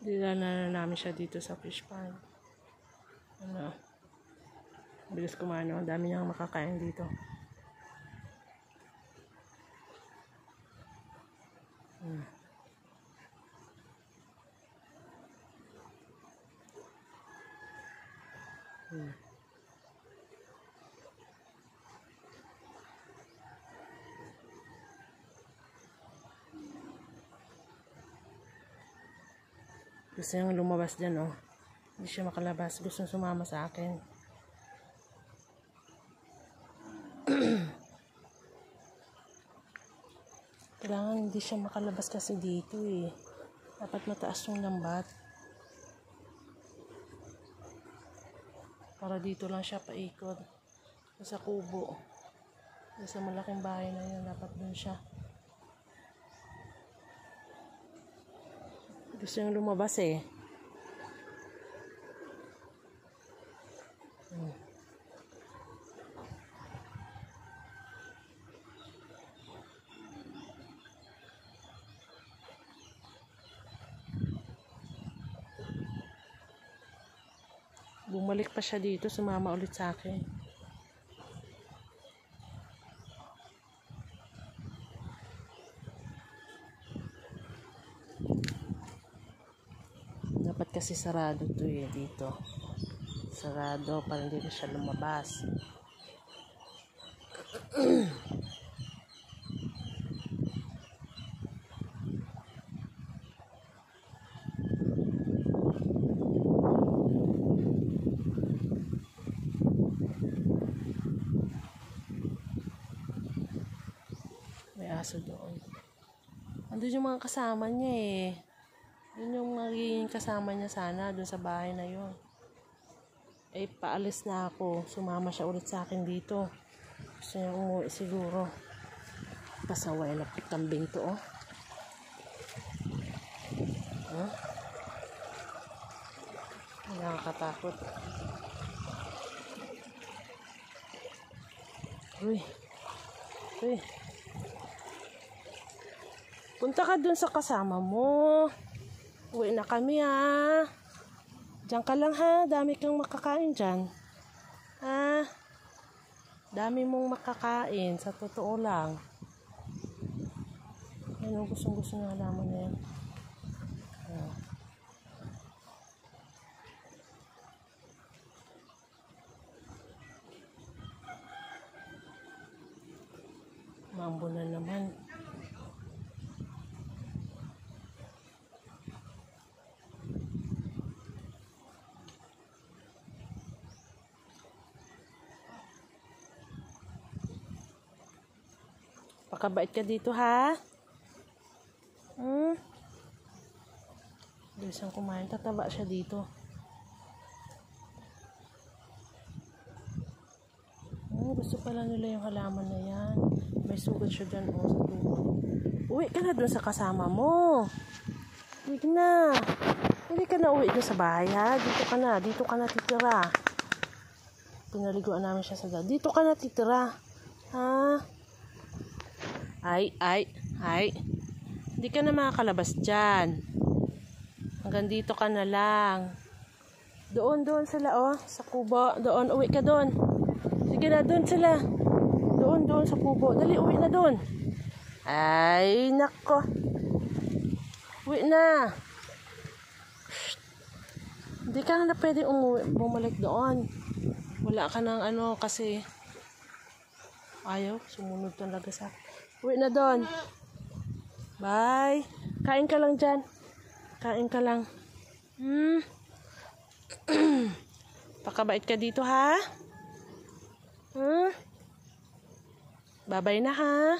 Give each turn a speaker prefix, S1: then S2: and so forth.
S1: Dinala na namin siya dito sa fish pond. Ano? Bilis kumano. Ang dami niyang makakain dito. Gusto niyang lumabas dyan, oh. Hindi siya makalabas. Gusto niyang sumama sa akin. Kailangan hindi siya makalabas kasi dito, eh. Dapat mataas yung lambat. Para dito lang siya paikot. Sa kubo. Sa malaking bahay na yun. Dapat dun siya. Gusto niyang lumabas, eh. Bumalik pa siya dito. Sumama ulit sa akin. Dapat kasi sarado to, eh, dito. Sarado para hindi na siya lumabas. May aso doon. Andun yung mga kasama niya, eh. Yun yung magiging kasama niya sana doon sa bahay na yun. Eh, paalis na ako. Sumama siya ulit sa akin dito. Gusto niya umuwi siguro. Pasaway na pitambing to, oh. Huh? Nakakatakot. Uy. Uy. Punta ka dun sa kasama mo. Uwi na kami, ha. Diyan ka lang, ha. Dami kang makakain dyan. Ha? Dami mong makakain. Sa totoo lang. Ano gustong-gusto ng halaman na yan. Mambo na naman. Pakabait ka dito, ha? Bilisang kumain. Tataba siya dito. Gusto pala nila yung halaman na yan. May sugat siya dyan, oh, sa tubo. Uwi ka na dun sa kasama mo. Hindi na. Hindi ka na uwi dun sa bahay, ha? Dito ka na. Dito ka na titira. Pinaliguan namin siya sa dad. Dito ka na titira. Ha? Ay. Hindi ka na makakalabas dyan. Hanggang dito ka na lang. Doon sila, oh. Sa kubo. Doon, uwi ka doon. Sige na, doon sila. Doon sa kubo. Dali, uwi na doon. Ay, nako. Uwi na. Shh. Hindi ka na pwede bumalik doon. Wala ka ng ano kasi ayaw. Sumunod talaga sa uwi na doon. Bye. Kain ka lang dyan. Kain ka lang. Pakabait ka dito, ha? Bye-bye na, ha?